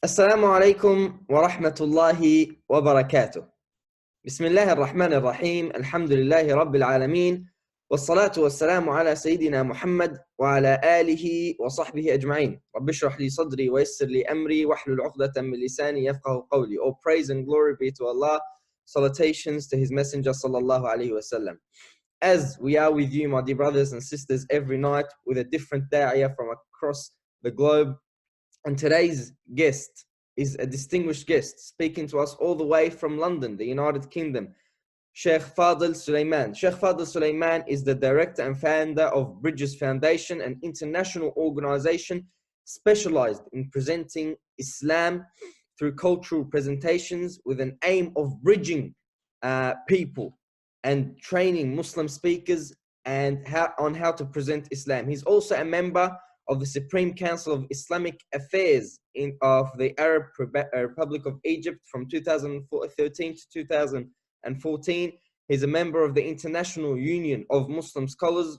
السلام عليكم ورحمة الله وبركاته. بسم الله الرحمن الرحيم. الحمد لله رب العالمين، والصلاة والسلام على سيدنا محمد وعلى آله وصحبه أجمعين. رب اشرح لي صدري ويسر لي أمري واحلل عقدة من لساني يفقه قولي. All praise and glory be to Allah. Salutations to His Messenger sallallahu alaihi wasallam. As we are with you, my dear brothers and sisters, every night with a different da'iyah from across the globe. And today's guest is a distinguished guest speaking to us all the way from London, the United Kingdom, Sheikh Fadel Soliman. Sheikh Fadel Soliman is the director and founder of Bridges Foundation, an international organization specialized in presenting Islam through cultural presentations with an aim of bridging people and training Muslim speakers and how to present Islam. He's also a member of the Supreme Council of Islamic Affairs of the Arab Republic of Egypt from 2013 to 2014. He's a member of the International Union of Muslim Scholars.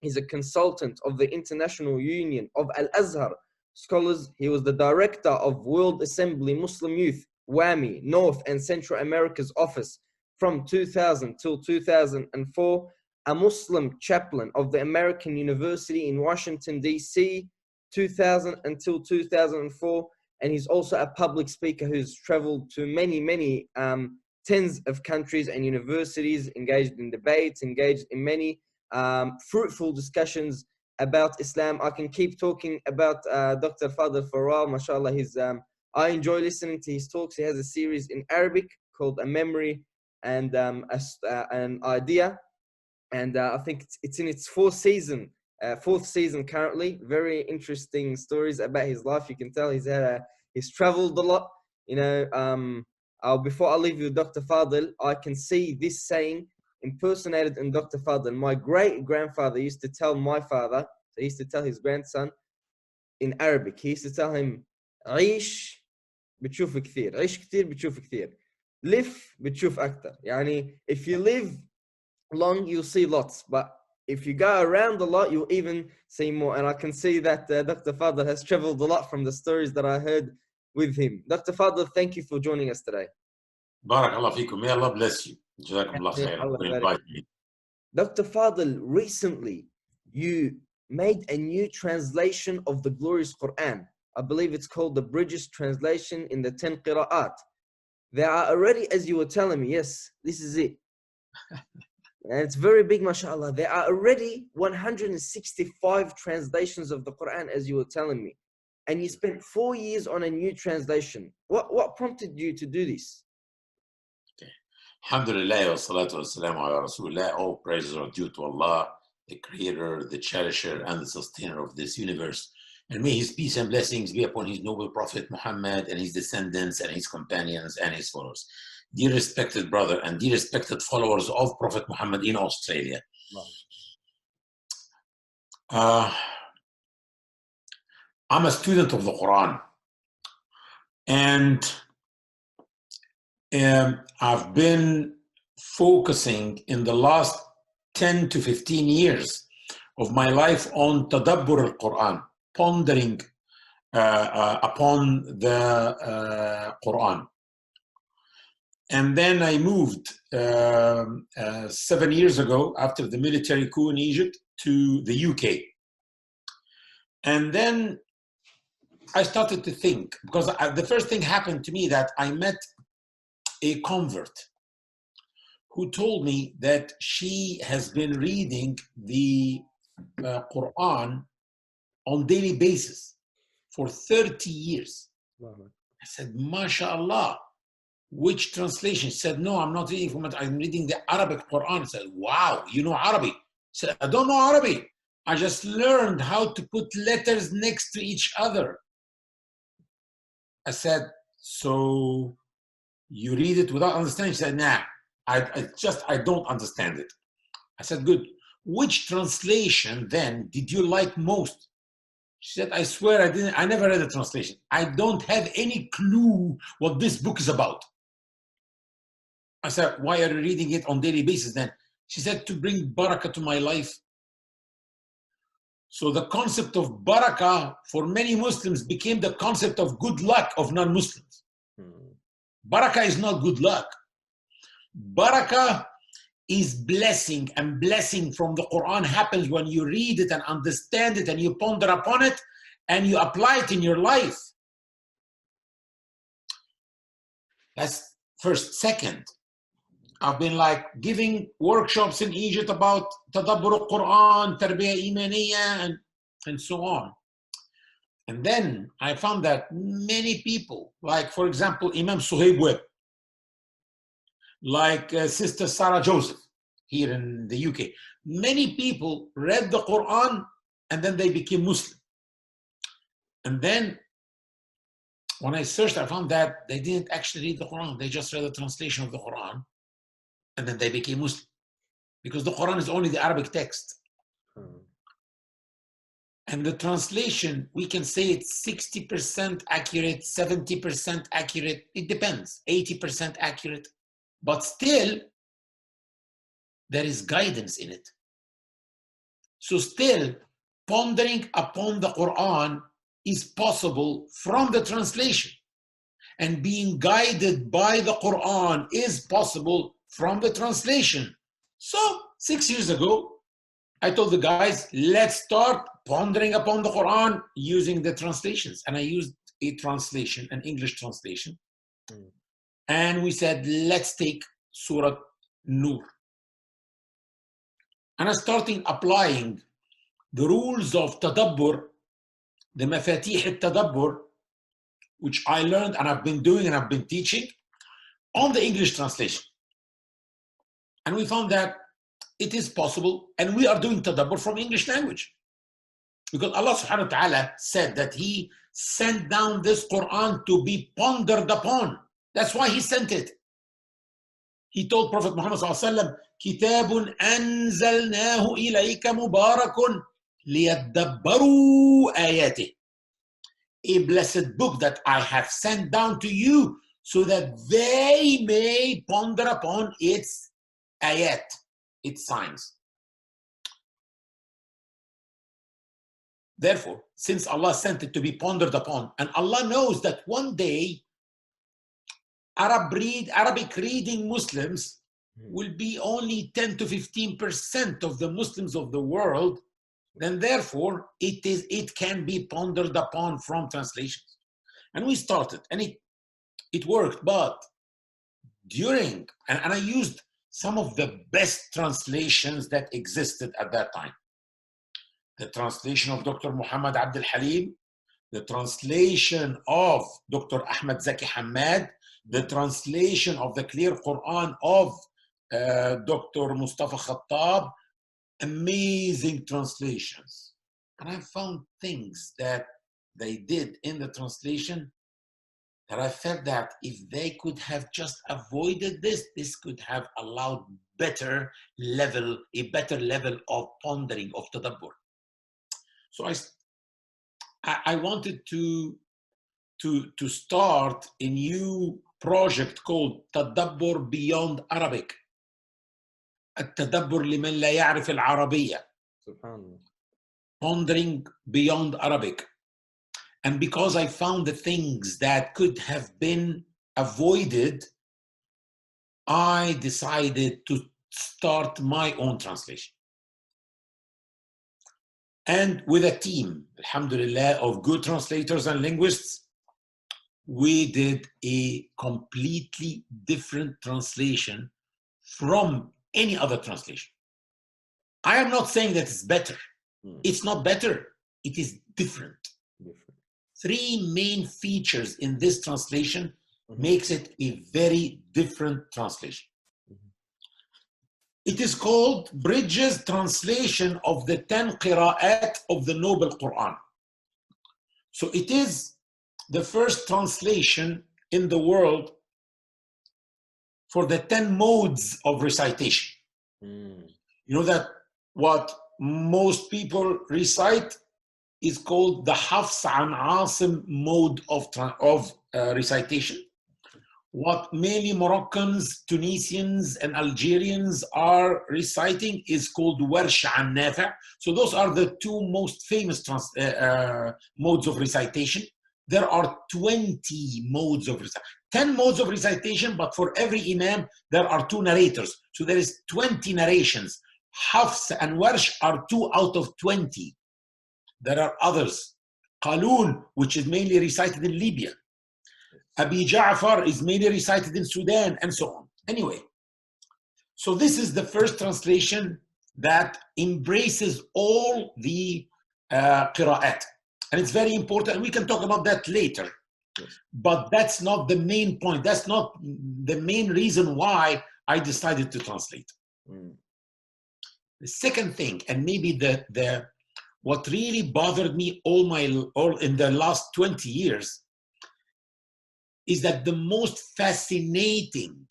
He's a consultant of the International Union of Al-Azhar Scholars. He was the director of World Assembly Muslim Youth, WAMI, North and Central America's office from 2000 till 2004. A Muslim chaplain of the American University in Washington, D.C., 2000 until 2004. And he's also a public speaker who's traveled to many tens of countries and universities, engaged in debates, engaged in many fruitful discussions about Islam. I can keep talking about Dr. Fadel for a while, mashallah. I enjoy listening to his talks. He has a series in Arabic called A Memory and an Idea. And I think it's in its fourth season currently. Very interesting stories about his life. You can tell he's traveled a lot. You know, before I leave you with Dr. Fadel, I can see this saying impersonated in Dr. Fadel. My great-grandfather used to tell my father, so he used to tell his grandson in Arabic. He used to tell him, عيش بتشوف كثير، عيش كثير بتشوف كثير، لف بتشوف أكثر. يعني if you live long, you'll see lots, but if you go around a lot, you'll even see more. And I can see that Dr. Fadel has traveled a lot from the stories that I heard with him. Dr. Fadel, thank you for joining us today. Barakallah fikum. May Allah bless you. Jazakumullah khairan for inviting me. Dr. Fadel, recently you made a new translation of the glorious Qur'an. I believe it's called the Bridges translation in the 10 qira'at. There are already, as you were telling me, yes, this is it. And it's very big, mashallah. There are already 165 translations of the Quran, as you were telling me. And you spent 4 years on a new translation. What prompted you to do this? Okay. Alhamdulillah wa salatu wa salamu ala Rasulullah. All praises are due to Allah, the creator, the cherisher, and the sustainer of this universe. And may his peace and blessings be upon his noble prophet Muhammad and his descendants and his companions and his followers. Dear respected brother and dear respected followers of Prophet Muhammad in Australia. I'm a student of the Quran, and I've been focusing in the last 10 to 15 years of my life on Tadabbur al-Quran, pondering upon the Quran. And then I moved 7 years ago after the military coup in Egypt to the UK. And then I started to think, because the first thing happened to me that I met a convert who told me that she has been reading the Quran on daily basis for 30 years. I said, MashaAllah. Which translation? She said, no, I'm not reading from it. I'm reading the Arabic Quran. I said, wow, you know Arabic? I said, I don't know Arabic. I just learned how to put letters next to each other. I said, so you read it without understanding? She said, nah, I don't understand it. I said, good. Which translation then did you like most? She said, I swear I never read a translation. I don't have any clue what this book is about. I said, why are you reading it on daily basis then? She said, to bring barakah to my life. So the concept of barakah for many Muslims became the concept of good luck of non-Muslims. Barakah is not good luck. Barakah is blessing, and blessing from the Quran happens when you read it and understand it and you ponder upon it and you apply it in your life. That's first. Second, I've been like giving workshops in Egypt about Tadabbur al-Qur'an, Tarbiyya, Imaniyya, and so on. And then I found that many people, like for example, Imam Suhaib Webb, like Sister Sarah Joseph here in the UK, many people read the Quran and then they became Muslim. And then when I searched, I found that they didn't actually read the Quran. They just read the translation of the Quran and then they became Muslim. Because the Quran is only the Arabic text. And the translation, we can say it's 60% accurate, 70% accurate. It depends, 80% accurate. But still, there is guidance in it. So still, pondering upon the Quran is possible from the translation. And being guided by the Quran is possible from the translation. So 6 years ago, I told the guys, let's start pondering upon the Quran using the translations. And I used a translation, an English translation. And we said, let's take Surah Nur. And I started applying the rules of Tadabbur, the Mafاتح التدبر, which I learned and I've been doing and I've been teaching on the English translation. And we found that it is possible, and we are doing Tadabbur from English language. Because Allah subhanahu wa ta'ala said that He sent down this Quran to be pondered upon. That's why He sent it. He told Prophet Muhammad sallallahu alaihi wasallam, "Kitabun anzalnahu ilayka mubarakun liyadabbaru ayatih." A blessed book that I have sent down to you so that they may ponder upon its ayat, its signs. Therefore, since Allah sent it to be pondered upon, and Allah knows that one day Arabic reading Muslims will be only 10 to 15% of the Muslims of the world, then therefore it can be pondered upon from translations. And we started, and it worked, but during, and I used some of the best translations that existed at that time. The translation of Dr. Muhammad Abdul Halim, the translation of Dr. Ahmed Zaki Hamad, the translation of the Clear Quran of Dr. Mustafa Khattab, amazing translations. And I found things that they did in the translation that I felt that if they could have just avoided this could have allowed a better level of pondering, of tadabbur. So I wanted to start a new project called Tadabbur Beyond Arabic. التدبر لمن لا يعرف العربية. Subhanallah. Pondering beyond Arabic. And because I found the things that could have been avoided, I decided to start my own translation. And with a team, alhamdulillah, of good translators and linguists, we did a completely different translation from any other translation. I am not saying that it's better. It's not better. It is different. Three main features in this translation makes it a very different translation. It is called Bridges Translation of the 10 Qira'at of the Noble Quran. So it is the first translation in the world for the 10 modes of recitation. You know that what most people recite is called the Hafs an Asim mode of recitation, what mainly Moroccans, Tunisians, and Algerians are reciting is called Warsh an Nafi'. So those are the two most famous modes of recitation. There are 20 modes of recitation, 10 modes of recitation, but for every imam, there are 2 narrators. So there is 20 narrations. Hafs and Warsh are 2 out of 20. There are others. Qalun, which is mainly recited in Libya. Abi Ja'far is mainly recited in Sudan, and so on. Anyway, so this is the first translation that embraces all the qira'at. And it's very important. We can talk about that later. Yes. But that's not the main point. That's not the main reason why I decided to translate. Mm. The second thing, and maybe what really bothered me all in the last 20 years, is that the most fascinating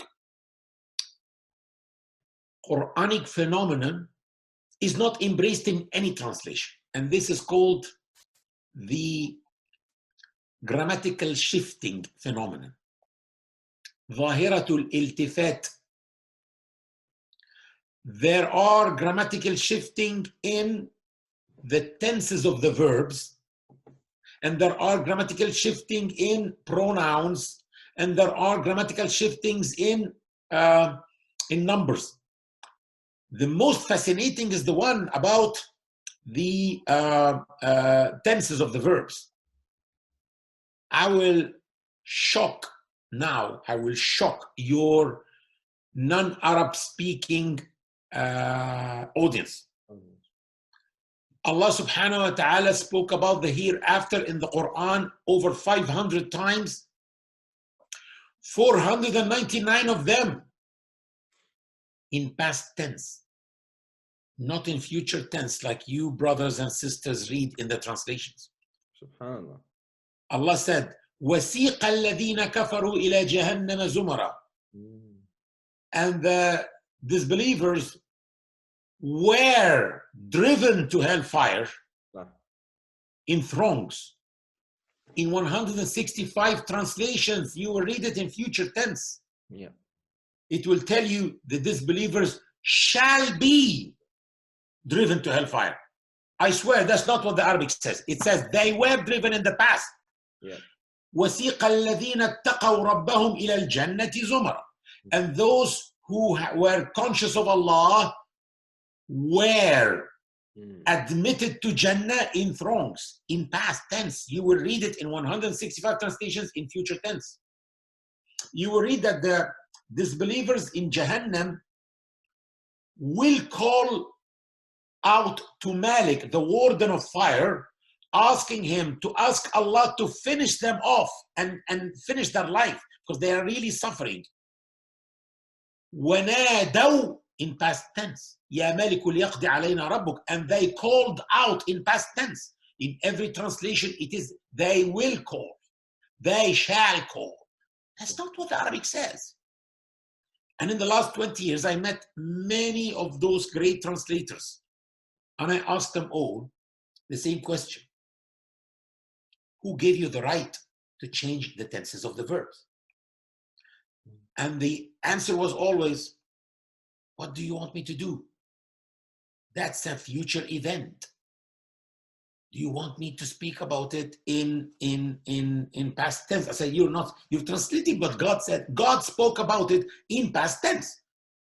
Quranic phenomenon is not embraced in any translation. And this is called the grammatical shifting phenomenon. ظاهرة الالتفات. There are grammatical shifting in the tenses of the verbs, and there are grammatical shifting in pronouns, and there are grammatical shiftings in numbers. The most fascinating is the one about the tenses of the verbs. I will shock your non-Arab speaking audience. Allah subhanahu wa ta'ala spoke about the hereafter in the Quran over 500 times. 499 of them in past tense, not in future tense like you brothers and sisters read in the translations. Subhanallah. Allah said, وَسِيقَ الَّذِينَ كَفَرُوا إِلَى جَهَنَّمَ زُمَرًا. And the disbelievers were driven to hellfire in throngs. In 165 translations, you will read it in future tense. Yeah. It will tell you the disbelievers shall be driven to hellfire. I swear that's not what the Arabic says. It says they were driven in the past. Yeah. وَسِيقَ الَّذِينَ اتَّقَوْا رَبَّهُمْ إِلَى الْجَنَّةِ زُمَرًا. And those who were conscious of Allah were admitted to Jannah in throngs, in past tense. You will read it in 165 translations in future tense. You will read that the disbelievers in Jahannam will call out to Malik, the warden of fire, asking him to ask Allah to finish them off and finish their life because they are really suffering. وَنَادَوْا in past tense. يَا مَلِكُ لِيَقْضِ عَلَيْنَا رَبُّكَ. And they called out in past tense. In every translation, it is they will call. They shall call. That's not what the Arabic says. And in the last 20 years, I met many of those great translators. And I asked them all the same question. Who gave you the right to change the tenses of the verbs? And the answer was always, what do you want me to do? That's a future event. Do you want me to speak about it in past tense? I said, you're translating what God said. God spoke about it in past tense.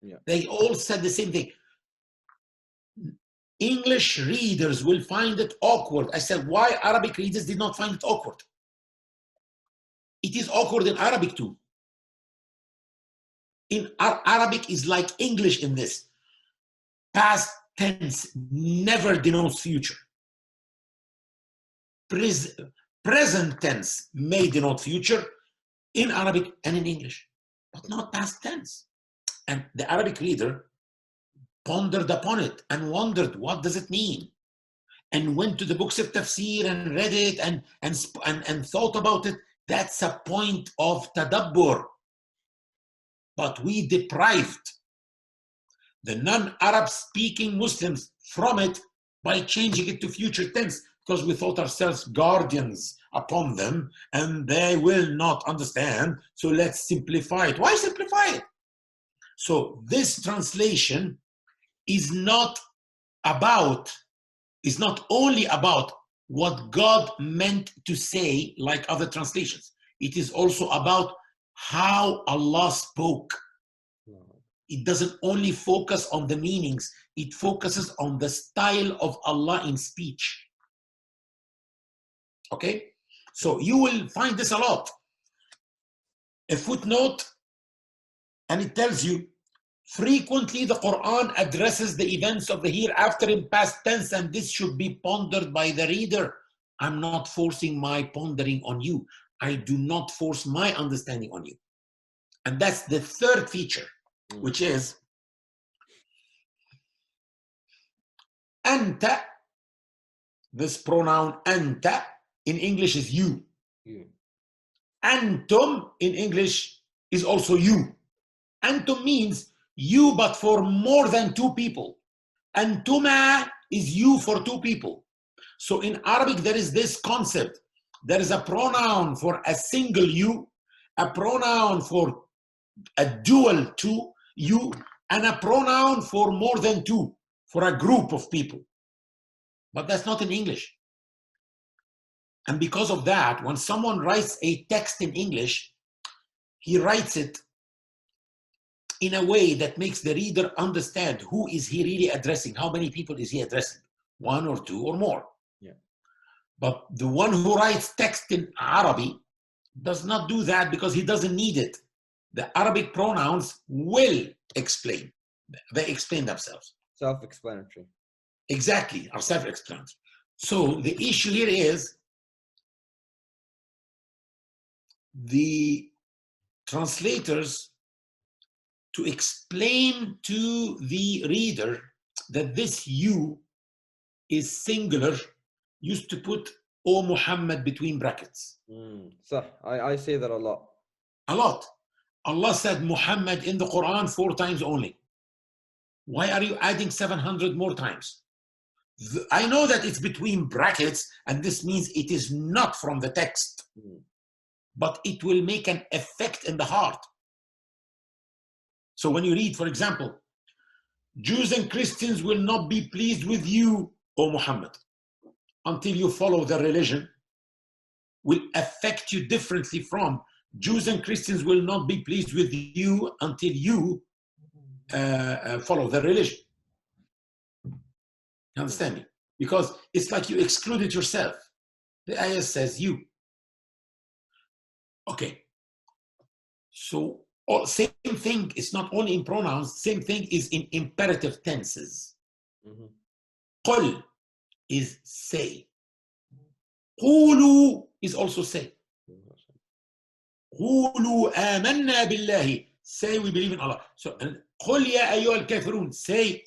Yeah. They all said the same thing. English readers will find it awkward. I said, why Arabic readers did not find it awkward? It is awkward in Arabic too. In Arabic is like English in this. Past tense never denotes future. Present tense may denote future in Arabic and in English, but not past tense. And the Arabic reader pondered upon it and wondered, what does it mean? And went to the books of tafsir and read it and thought about it. That's a point of tadabbur. But we deprived the non-Arab speaking Muslims from it by changing it to future tense because we thought ourselves guardians upon them and they will not understand. So let's simplify it. Why simplify it? So this translation is not only about what God meant to say like other translations. It is also about how Allah spoke. It doesn't only focus on the meanings, it focuses on the style of Allah in speech. Okay? So you will find this a lot. A footnote, and it tells you, frequently the Qur'an addresses the events of the hereafter in past tense, and this should be pondered by the reader. I'm not forcing my pondering on you. I do not force my understanding on you. And that's the third feature, which is anta. This pronoun anta in English is you. Antum in English is also you. Antum means you, but for more than two people. Antuma is you for two people. So in Arabic, there is this concept. There is a pronoun for a single you, a pronoun for a dual two, you, and a pronoun for more than two, for a group of people. But that's not in English. And because of that, when someone writes a text in English, he writes it in a way that makes the reader understand who is he really addressing, how many people is he addressing, one or two or more. Yeah. But the one who writes text in Arabic does not do that because he doesn't need it. The Arabic pronouns will explain. They explain themselves. Self-explanatory. Exactly, are self-explanatory. So the issue here is the translators, to explain to the reader that this you is singular, used to put O Muhammad between brackets. So I say that a lot. A lot. Allah said Muhammad in the Quran 4 times only. Why are you adding 700 more times? I know that it's between brackets, and this means it is not from the text, but it will make an effect in the heart. So when you read, for example, Jews and Christians will not be pleased with you, O Muhammad, until you follow their religion, will affect you differently from Jews and Christians will not be pleased with you until you follow their religion. You understand me? Because it's like you excluded yourself. The ayah says you. Okay. So same thing, it's not only in pronouns, same thing is in imperative tenses. قل is say. قولوا is also say. قولوا آمنا بالله. Say we believe in Allah. So قل يا أيها الكافرون. Say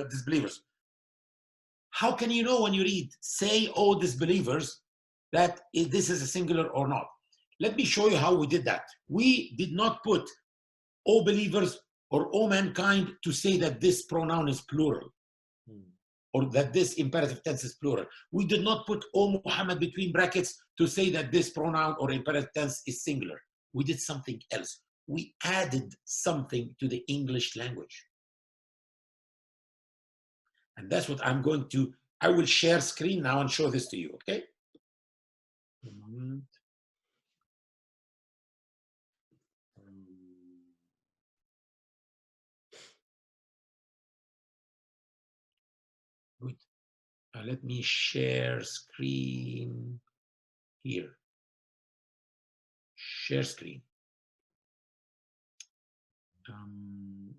disbelievers. How can you know when you read say O disbelievers that this is a singular or not? Let me show you how we did that. We did not put O believers or O mankind to say that this pronoun is plural or that this imperative tense is plural. We did not put O Muhammad between brackets to say that this pronoun or imperative tense is singular. We did something else. We added something to the English language. And that's what I'm going to, I will share screen now and show this to you, okay? Good. Let me share screen here. Share screen.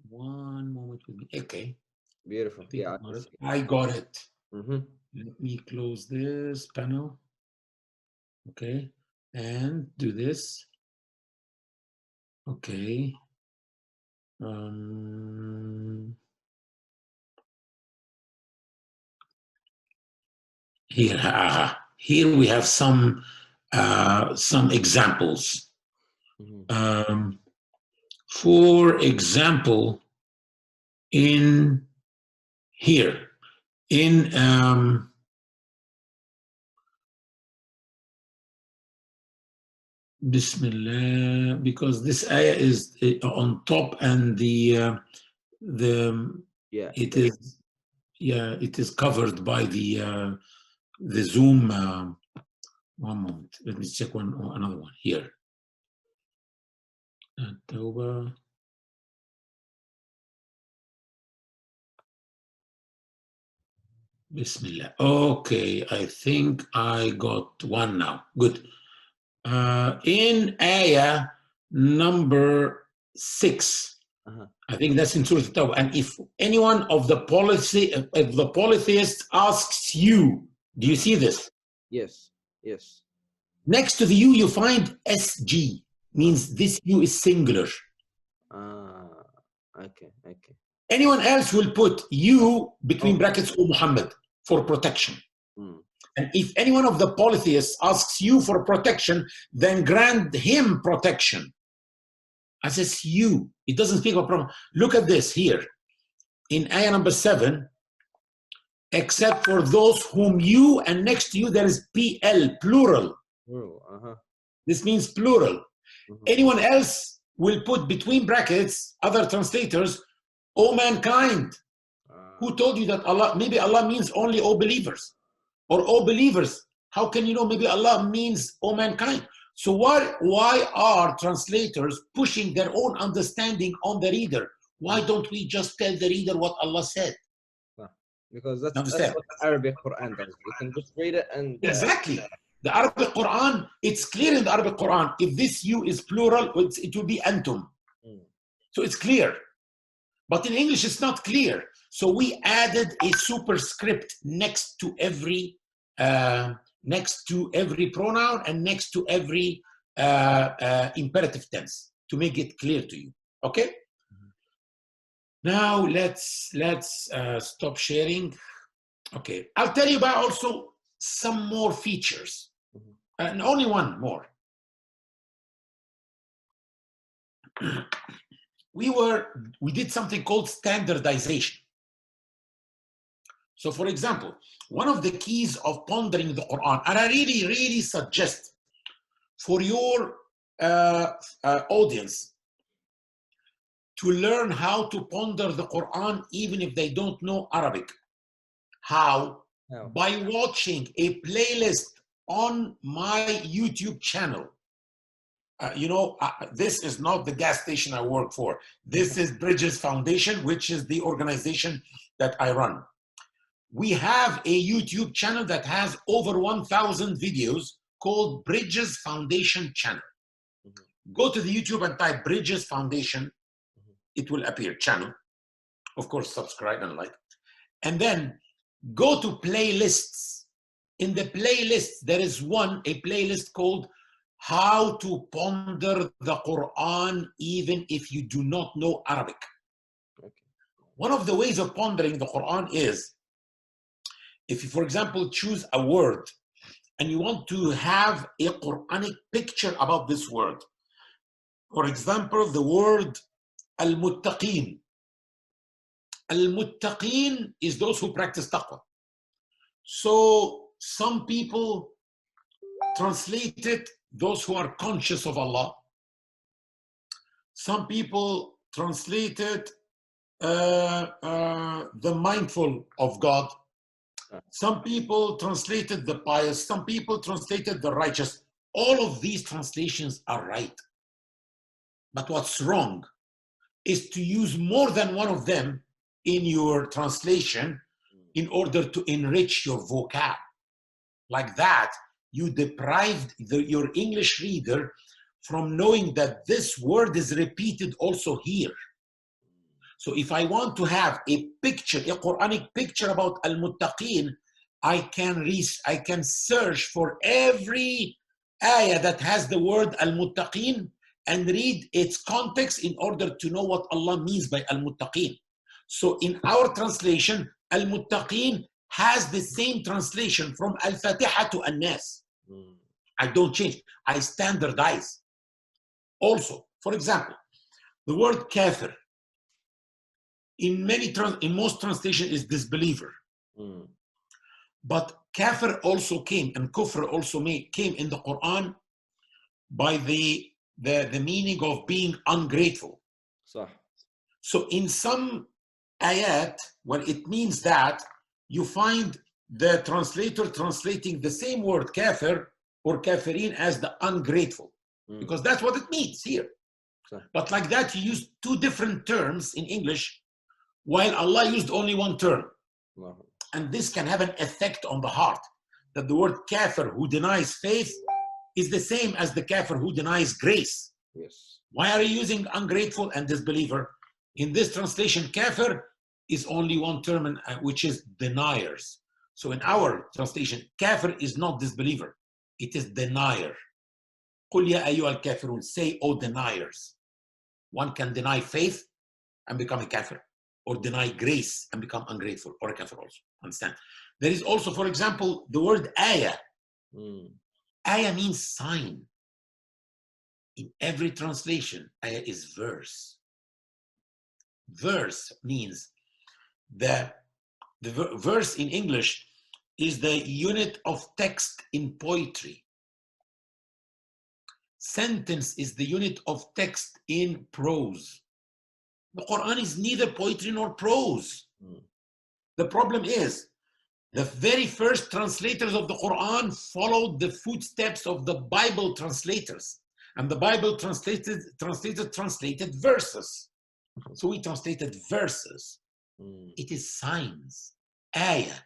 One moment with me. Okay. Beautiful. Yeah, I got it. Let me close this panel. Okay. And do this. Okay. Here we have some examples. For example, in here, in Bismillah, because this ayah is on top and it is covered by the Zoom. One moment, let me check another one here. Bismillah. Okay, I think I got one now. Good. In ayah number 6, I think that's in Surah At-Tawbah. And if anyone of the polytheists asks you, do you see this? Yes, yes. Next to the you, you find SG, means this you is singular. Okay. Anyone else will put you between brackets or Muhammad for protection. And if any one of the polytheists asks you for protection, then grant him protection. I says you. It doesn't speak about problem. Look at this here. In ayah number 7, except for those whom you, and next to you there is PL, plural. This means plural. Anyone else will put between brackets, other translators, O mankind. Who told you that Allah, maybe Allah means only O believers? Or O believers. How can you know maybe Allah means O mankind? So why are translators pushing their own understanding on the reader? Why don't we just tell the reader what Allah said? Because that's what the Arabic Qur'an does. You can just read it and... Exactly. The Arabic Qur'an, it's clear in the Arabic Qur'an. If this you is plural, it will be antum. So it's clear. But in English, it's not clear. So we added a superscript next to every pronoun and next to every imperative tense to make it clear to you. Okay. Now let's stop sharing. Okay, I'll tell you about also some more features, and only one more. We did something called standardization. So, for example, one of the keys of pondering the Quran, and I really suggest for your audience to learn how to ponder the Quran even if they don't know Arabic. How? By watching a playlist on my YouTube channel. This is not the gas station I work for. This is Bridges Foundation, which is the organization that I run. We have a YouTube channel that has over 1,000 videos called Bridges Foundation channel. Go to the YouTube and type Bridges Foundation. It will appear, channel. Of course, subscribe and like. And then go to playlists. In the playlists, there is a playlist called How to Ponder the Quran Even If You Do Not Know Arabic. One of the ways of pondering the Quran is, if you, for example, choose a word and you want to have a Quranic picture about this word. For example, the word al-muttaqeen. Al-muttaqeen is those who practice taqwa. So some people translate it, those who are conscious of Allah. Some people translate it, the mindful of God. Some people translated the pious. Some people translated the righteous. All of these translations are right. But what's wrong is to use more than one of them in your translation in order to enrich your vocab. Like that, you deprived your English reader from knowing that this word is repeated also here. So if I want to have a picture, a Quranic picture about al-muttaqeen, I can search for every ayah that has the word al-muttaqeen and read its context in order to know what Allah means by al-muttaqeen. So in our translation, al-muttaqeen has the same translation from al-Fatiha to an-Nas. I don't change, I standardize. Also, for example, the word kafir, in most translation is disbeliever. But kafir also came, and kufr also came in the Quran by the meaning of being ungrateful. صح. So in some ayat, when it means that, you find the translator translating the same word kafir or kafirin as the ungrateful, because that's what it means here. صح. But like that, you use two different terms in English, while Allah used only one term. الله. And this can have an effect on the heart, that the word kafir, who denies faith, is the same as the kafir who denies grace. Yes. Why are you using ungrateful and disbeliever? In this translation, kafir is only one term, which is deniers. So in our translation, kafir is not disbeliever, it is denier. قُلْ يَا أَيُّهَا الْكَافِرُونَ, say, O deniers. One can deny faith and become a kafir, or deny grace and become ungrateful, or a kafir also. Understand? There is also, for example, the word ayah. Ayah means sign. In every translation, ayah is verse. Verse means the verse in English is the unit of text in poetry. Sentence is the unit of text in prose. The Quran is neither poetry nor prose. The problem is, the very first translators of the Quran followed the footsteps of the Bible translators. And the Bible translated verses. So we translated verses. It is signs. Ayah.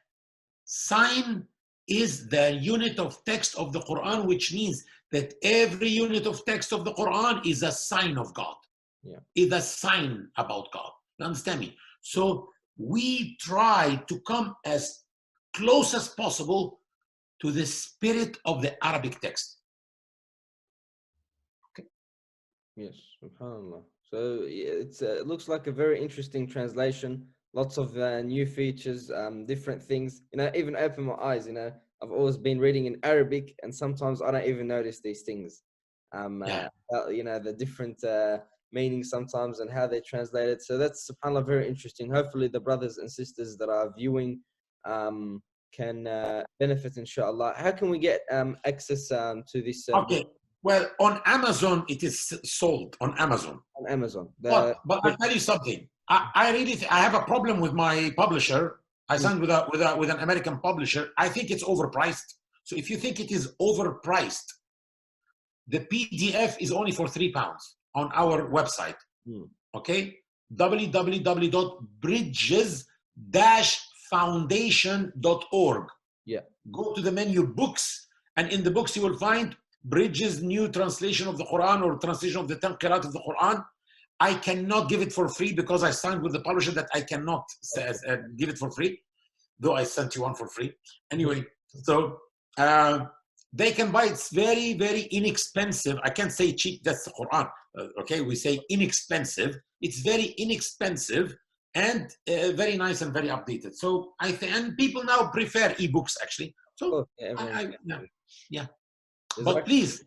Sign is the unit of text of the Quran, which means that every unit of text of the Quran is a sign of God. Yeah. Is a sign about God. You understand me? So we try to come as close as possible to the spirit of the Arabic text. Okay. Yes, subhanallah. So it looks like a very interesting translation. Lots of new features, different things. You know, even open my eyes. You know, I've always been reading in Arabic, and sometimes I don't even notice these things. You know, the different meanings sometimes and how they translate it. So that's subhanallah very interesting. Hopefully, the brothers and sisters that are viewing can benefit, inshallah. How can we get access to this? Okay. Well, on Amazon, it is sold on Amazon. On Amazon. But I'll tell you something. I have a problem with my publisher. I signed with an American publisher. I think it's overpriced. So if you think it is overpriced, the PDF is only for £3 on our website. Okay, www.bridges-foundation.org. Yeah. Go to the menu books, and in the books you will find Bridges new translation of the Quran, or translation of the 10 Qira'at of the Quran. I cannot give it for free because I signed with the publisher that I cannot give it for free, though I sent you one for free. Anyway, so they can buy it. It's very, very inexpensive. I can't say cheap, that's the Quran. Okay, we say inexpensive. It's very inexpensive and very nice and very updated. So and people now prefer ebooks actually. So yeah. But please,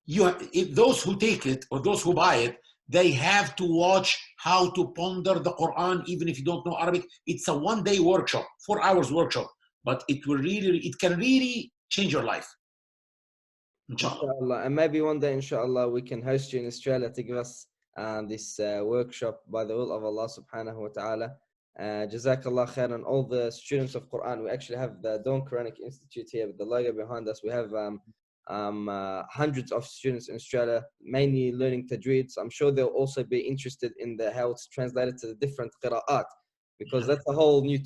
if those who take it or those who buy it, they have to watch how to ponder the Quran, even if you don't know Arabic. It's a one-day workshop, 4 hours workshop, but it can really change your life. Inshallah. And maybe one day, inshallah, we can host you in Australia to give us this workshop by the will of Allah subhanahu wa ta'ala. Jazakallah khair. And all the students of Quran, we actually have the Dawn Quranic Institute here with the logo behind us. We have hundreds of students in Australia, mainly learning tajweed. So I'm sure they'll also be interested in how it's translated to the different qira'at, because that's a whole new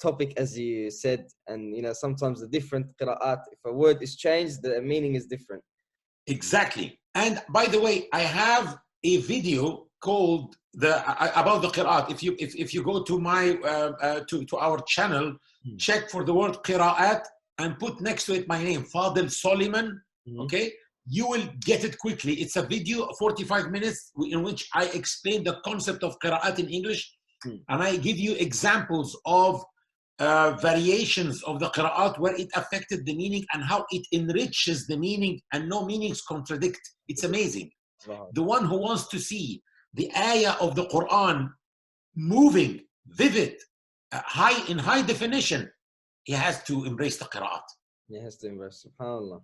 topic, as you said. And you know, sometimes the different qira'at, if a word is changed, the meaning is different. Exactly. And by the way, I have a video called about the qira'at. If you go to my to our channel, check for the word qira'at and put next to it my name, Fadel Soliman. Okay, you will get it quickly. It's a video, 45 minutes, in which I explain the concept of qira'at in English, and I give you examples of variations of the qira'at where it affected the meaning and how it enriches the meaning and no meanings contradict. It's amazing. Wow. The one who wants to see the ayah of the Quran moving, vivid, in high definition, he has to embrace the qira'at. He has to embrace, subhanallah.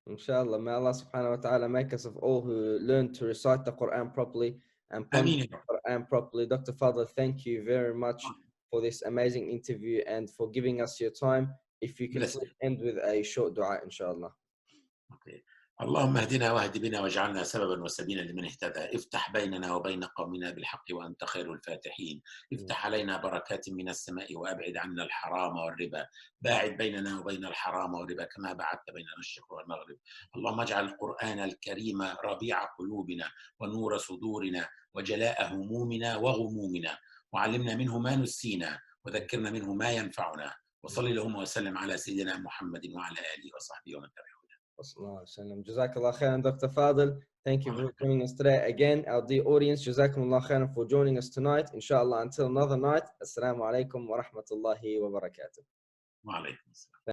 Inshallah, may Allah subhanahu wa ta'ala make us of all who learn to recite the Quran properly and ponder آمين. the Quran properly. Dr. Fadel, thank you very much for this amazing interview and for giving us your time. If you can Bless please end with a short dua, inshallah. Okay. اللهم اهدنا واهد بنا واجعلنا سببا وسبيلا لمن اهتدى، افتح بيننا وبين قومنا بالحق وأنت خير الفاتحين، افتح علينا بركات من السماء وأبعد عنا الحرام والربا، باعد بيننا وبين الحرام والربا كما بعدت بين المشرق والمغرب. اللهم اجعل القرآن الكريم ربيع قلوبنا ونور صدورنا وجلاء همومنا وغمومنا، وعلمنا منه ما نسينا وذكرنا منه ما ينفعنا، وصلي اللهم وسلم على سيدنا محمد وعلى آله وصحبه ومن تبعه. Jazakallah khairan, Dr. Fadel. Thank you for joining us today. Again, our dear audience, Jazakumullah khairan for joining us tonight. Inshallah, until another night, Assalamu alaikum wa rahmatullahi wa barakatuh. وعليكم السلام.